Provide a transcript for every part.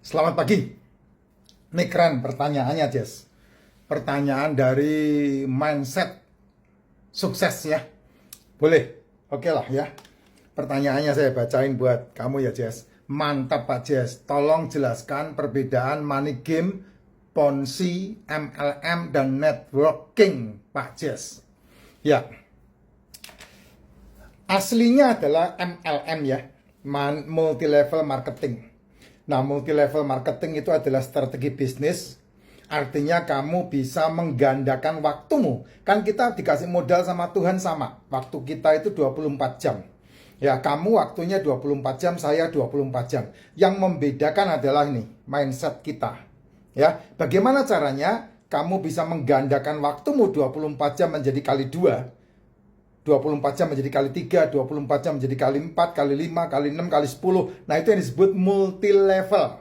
Selamat pagi. Ini keren pertanyaannya, Jess. Pertanyaan dari mindset sukses ya. Boleh? Oke lah ya. Pertanyaannya saya bacain buat kamu ya, Jess. Mantap Pak Jess. Tolong jelaskan perbedaan money game, Ponzi, MLM, dan networking, Pak Jess. Ya. Aslinya adalah MLM ya. Multi level marketing. Nah, multi level marketing itu adalah strategi bisnis. Artinya kamu bisa menggandakan waktumu. Kan kita dikasih modal sama Tuhan sama. Waktu kita itu 24 jam. Ya, kamu waktunya 24 jam, saya 24 jam. Yang membedakan adalah ini, mindset kita. Ya, bagaimana caranya kamu bisa menggandakan waktumu 24 jam menjadi kali 2. 24 jam menjadi kali 3, 24 jam menjadi kali 4, kali 5, kali 6, kali 10. Nah, itu yang disebut multi level.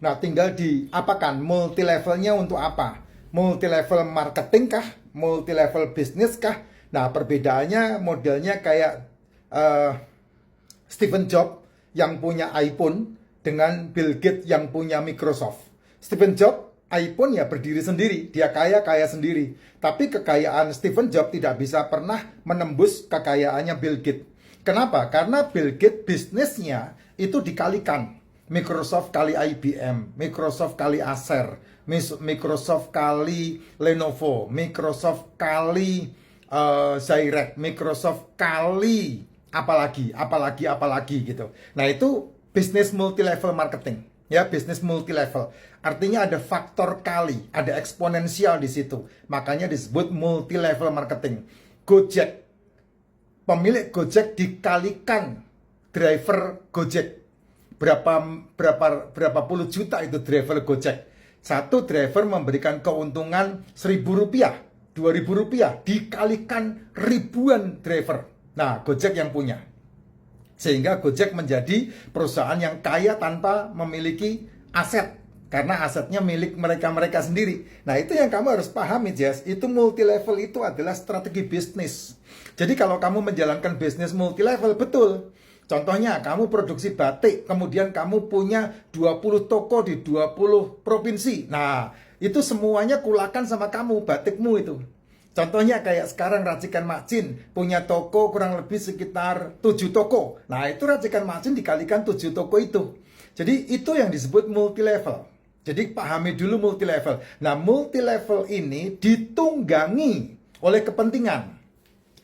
Nah, tinggal diapakan multi levelnya untuk apa? Multi level marketing kah? Multi level bisnis kah? Nah, perbedaannya modelnya kayak Steve Jobs yang punya iPhone dengan Bill Gates yang punya Microsoft. Steve Jobs iPhone ya berdiri sendiri, dia kaya sendiri. Tapi kekayaan Steve Jobs tidak bisa pernah menembus kekayaannya Bill Gates. Kenapa? Karena Bill Gates bisnisnya itu dikalikan. Microsoft kali IBM, Microsoft kali Acer, Microsoft kali Lenovo, Microsoft kali Zyrex, Microsoft kali apalagi gitu. Nah, itu bisnis multi level marketing. Ya, bisnis multi level. Artinya ada faktor kali, ada eksponensial di situ. Makanya disebut multi level marketing. Gojek, pemilik Gojek dikalikan driver Gojek. Berapa puluh juta itu driver Gojek. Satu driver memberikan keuntungan Rp1.000, Rp2.000, dikalikan ribuan driver. Nah, Gojek yang punya. Sehingga Gojek menjadi perusahaan yang kaya tanpa memiliki aset. Karena asetnya milik mereka sendiri. Nah, itu yang kamu harus pahami, Jess. Itu multi level itu adalah strategi bisnis. Jadi kalau kamu menjalankan bisnis multi level, betul. Contohnya, kamu produksi batik, kemudian kamu punya 20 toko di 20 provinsi. Nah, itu semuanya kulakan sama kamu, batikmu itu. Contohnya kayak sekarang Racikan Mak Jin punya toko kurang lebih sekitar 7 toko. Nah, itu Racikan Mak Jin dikalikan 7 toko itu. Jadi itu yang disebut multi level. Jadi pahami dulu multi level. Nah, multi level ini ditunggangi oleh kepentingan.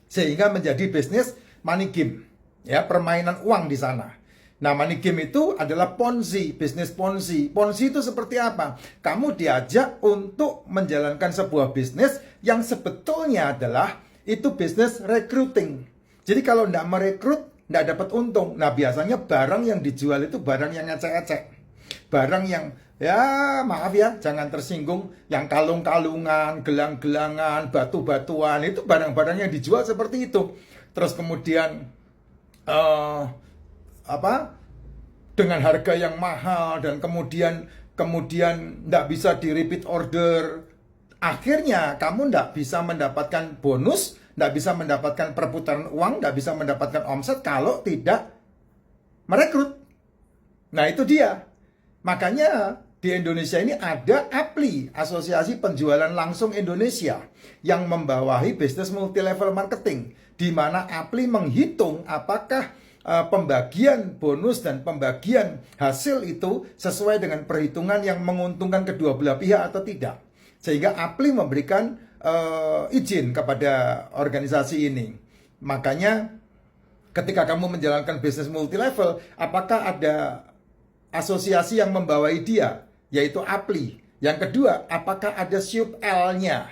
Sehingga menjadi bisnis money game. Ya, permainan uang di sana. Nah, money game itu adalah Ponzi, bisnis Ponzi. Ponzi itu seperti apa? Kamu diajak untuk menjalankan sebuah bisnis yang sebetulnya adalah itu bisnis recruiting. Jadi kalau tidak merekrut, tidak dapat untung. Nah, biasanya barang yang dijual itu barang yang ecek-ecek. Barang yang, ya maaf ya, jangan tersinggung, yang kalung-kalungan, gelang-gelangan, batu-batuan, itu barang-barang yang dijual seperti itu. Terus kemudian dengan harga yang mahal dan kemudian tidak bisa di repeat order. Akhirnya kamu tidak bisa mendapatkan bonus, tidak bisa mendapatkan perputaran uang, tidak bisa mendapatkan omset kalau tidak merekrut. Nah, itu dia. Makanya di Indonesia ini ada APLI, Asosiasi Penjualan Langsung Indonesia, yang membawahi bisnis multi level marketing, di mana APLI menghitung apakah pembagian bonus dan pembagian hasil itu sesuai dengan perhitungan yang menguntungkan kedua belah pihak atau tidak. Sehingga APLI memberikan izin kepada organisasi ini. Makanya ketika kamu menjalankan bisnis multi level, apakah ada asosiasi yang membawai dia, yaitu APLI. Yang kedua, apakah ada SUP L-nya?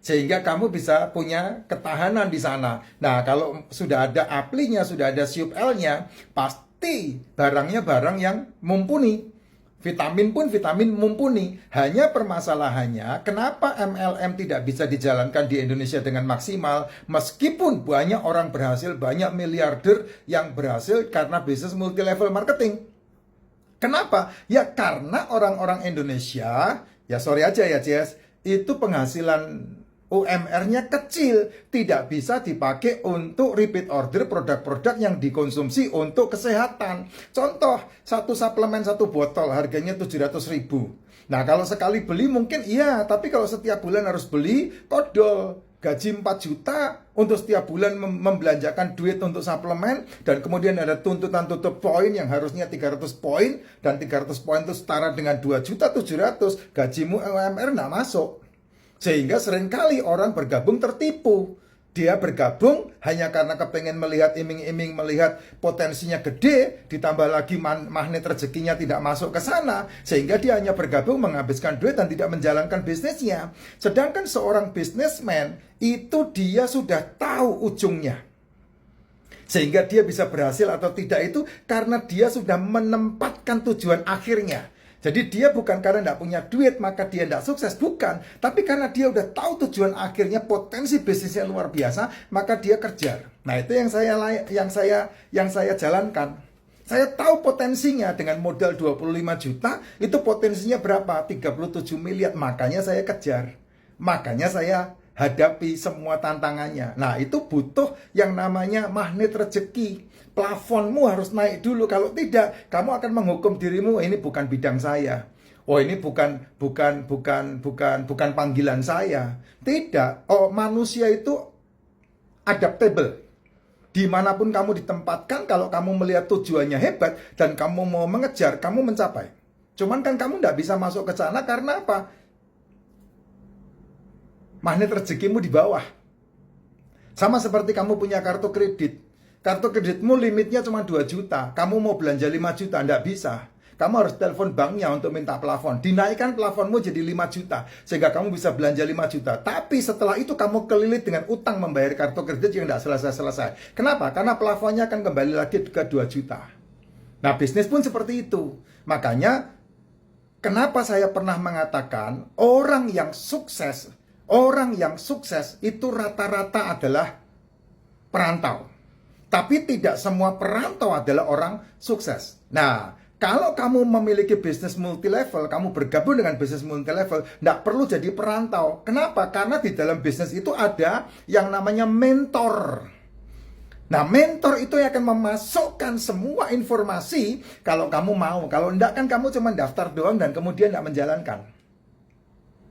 Sehingga kamu bisa punya ketahanan di sana. Nah, kalau sudah ada APLI-nya, sudah ada SUP L-nya, pasti barangnya barang yang mumpuni. Vitamin pun vitamin mumpuni. Hanya permasalahannya, kenapa MLM tidak bisa dijalankan di Indonesia dengan maksimal? Meskipun banyak orang berhasil, banyak miliarder yang berhasil karena bisnis multi level marketing. Kenapa? Ya karena orang-orang Indonesia, ya sorry aja ya Jess, itu penghasilan UMR-nya kecil, tidak bisa dipakai untuk repeat order produk-produk yang dikonsumsi untuk kesehatan. Contoh, satu suplemen satu botol harganya 700.000. Nah, kalau sekali beli mungkin iya, tapi kalau setiap bulan harus beli, kodol. Gaji 4 juta untuk setiap bulan membelanjakan duit untuk suplemen, dan kemudian ada tuntutan tutup poin yang harusnya 300 poin, dan 300 poin itu setara dengan 2.700.000, gajimu UMR nggak masuk. Sehingga seringkali orang bergabung tertipu. Dia bergabung hanya karena kepengen melihat iming-iming, melihat potensinya gede, ditambah lagi magnet rezekinya tidak masuk ke sana, sehingga dia hanya bergabung menghabiskan duit dan tidak menjalankan bisnisnya. Sedangkan seorang bisnismen itu dia sudah tahu ujungnya. Sehingga dia bisa berhasil atau tidak itu karena dia sudah menempatkan tujuan akhirnya. Jadi dia bukan karena tidak punya duit maka dia tidak sukses, bukan. Tapi karena dia udah tahu tujuan akhirnya, potensi bisnisnya luar biasa, maka dia kejar. Nah, itu yang saya jalankan. Saya tahu potensinya dengan modal 25 juta, itu potensinya berapa? 37 miliar. Makanya saya kejar. Makanya saya hadapi semua tantangannya. Nah, itu butuh yang namanya magnet rezeki. Plafonmu harus naik dulu. Kalau tidak, kamu akan menghukum dirimu, ini bukan bidang saya. Oh, ini bukan panggilan saya. Tidak. Oh, manusia itu adaptable. Dimanapun kamu ditempatkan, kalau kamu melihat tujuannya hebat dan kamu mau mengejar, kamu mencapai. Cuman kan kamu tidak bisa masuk ke sana karena apa? Magnet rezekimu di bawah. Sama seperti kamu punya kartu kredit. Kartu kreditmu limitnya cuma 2 juta. Kamu mau belanja 5 juta, tidak bisa. Kamu harus telepon banknya untuk minta plafon. Dinaikkan plafonmu jadi 5 juta. Sehingga kamu bisa belanja 5 juta. Tapi setelah itu kamu kelilit dengan utang membayar kartu kredit yang tidak selesai-selesai. Kenapa? Karena plafonnya akan kembali lagi ke 2 juta. Nah, bisnis pun seperti itu. Makanya, kenapa saya pernah mengatakan orang yang sukses itu rata-rata adalah perantau. Tapi tidak semua perantau adalah orang sukses. Nah, kalau kamu memiliki bisnis multi-level, kamu bergabung dengan bisnis multi-level, tidak perlu jadi perantau. Kenapa? Karena di dalam bisnis itu ada yang namanya mentor. Nah, mentor itu yang akan memasukkan semua informasi kalau kamu mau. Kalau tidak kan kamu cuma daftar doang dan kemudian tidak menjalankan.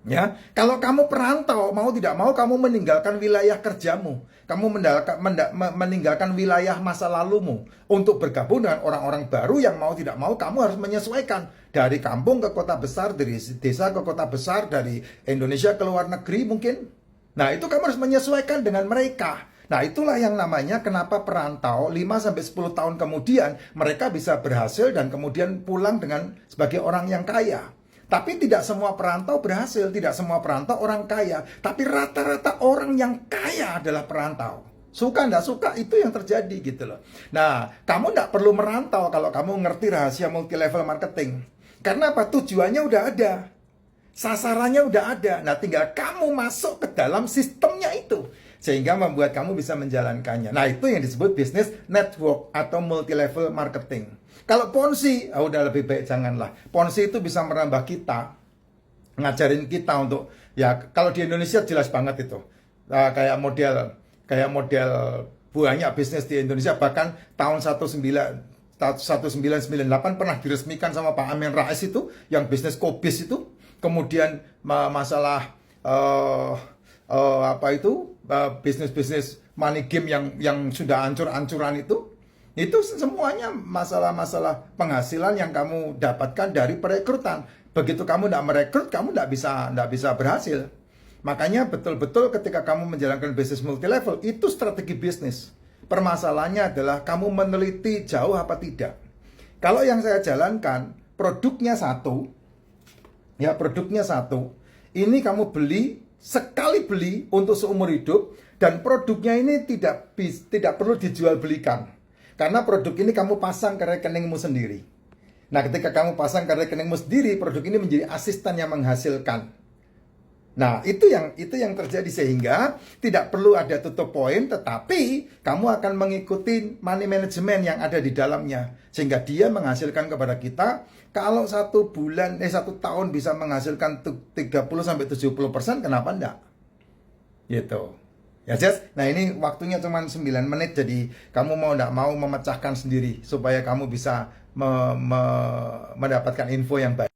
Ya, kalau kamu perantau, mau tidak mau kamu meninggalkan wilayah kerjamu, kamu meninggalkan wilayah masa lalumu untuk bergabung dengan orang-orang baru yang mau tidak mau kamu harus menyesuaikan dari kampung ke kota besar, dari desa ke kota besar, dari Indonesia ke luar negeri mungkin. Nah, itu kamu harus menyesuaikan dengan mereka. Nah, itulah yang namanya kenapa perantau 5-10 tahun kemudian mereka bisa berhasil dan kemudian pulang dengan sebagai orang yang kaya. Tapi tidak semua perantau berhasil, tidak semua perantau orang kaya. Tapi rata-rata orang yang kaya adalah perantau. Suka nggak suka, itu yang terjadi gitu loh. Nah, kamu nggak perlu merantau kalau kamu ngerti rahasia multi-level marketing. Karena apa? Tujuannya udah ada. Sasarannya udah ada. Nah, tinggal kamu masuk ke dalam sistemnya itu. Sehingga membuat kamu bisa menjalankannya. Nah, itu yang disebut bisnis network atau multi-level marketing. Kalau Ponzi, udah lebih baik janganlah. Ponzi itu bisa merambah kita, ngajarin kita untuk, ya kalau di Indonesia jelas banget itu. Kayak model banyak bisnis di Indonesia, bahkan tahun 1998 pernah diresmikan sama Pak Amin Rais itu, yang bisnis Kobis itu. Kemudian masalah bisnis money game yang sudah hancur-hancuran itu semuanya masalah-masalah penghasilan yang kamu dapatkan dari perekrutan. Begitu kamu tidak merekrut, kamu tidak bisa berhasil. Makanya betul-betul ketika kamu menjalankan bisnis multi-level, itu strategi bisnis. Permasalahannya adalah kamu meneliti jauh apa tidak. Kalau yang saya jalankan, produknya satu. Ini kamu beli, sekali beli untuk seumur hidup, dan produknya ini tidak perlu dijual belikan. Karena produk ini kamu pasang ke rekeningmu sendiri. Nah, ketika kamu pasang ke rekeningmu sendiri, produk ini menjadi asisten yang menghasilkan. Nah, itu yang terjadi, sehingga tidak perlu ada tutup poin, tetapi kamu akan mengikuti money management yang ada di dalamnya, sehingga dia menghasilkan kepada kita. Kalau satu tahun bisa menghasilkan 30-70%, kenapa enggak? Gitu. Ya Jess, nah ini waktunya cuma 9 menit, jadi kamu mau nggak mau memecahkan sendiri supaya kamu bisa mendapatkan info yang baik.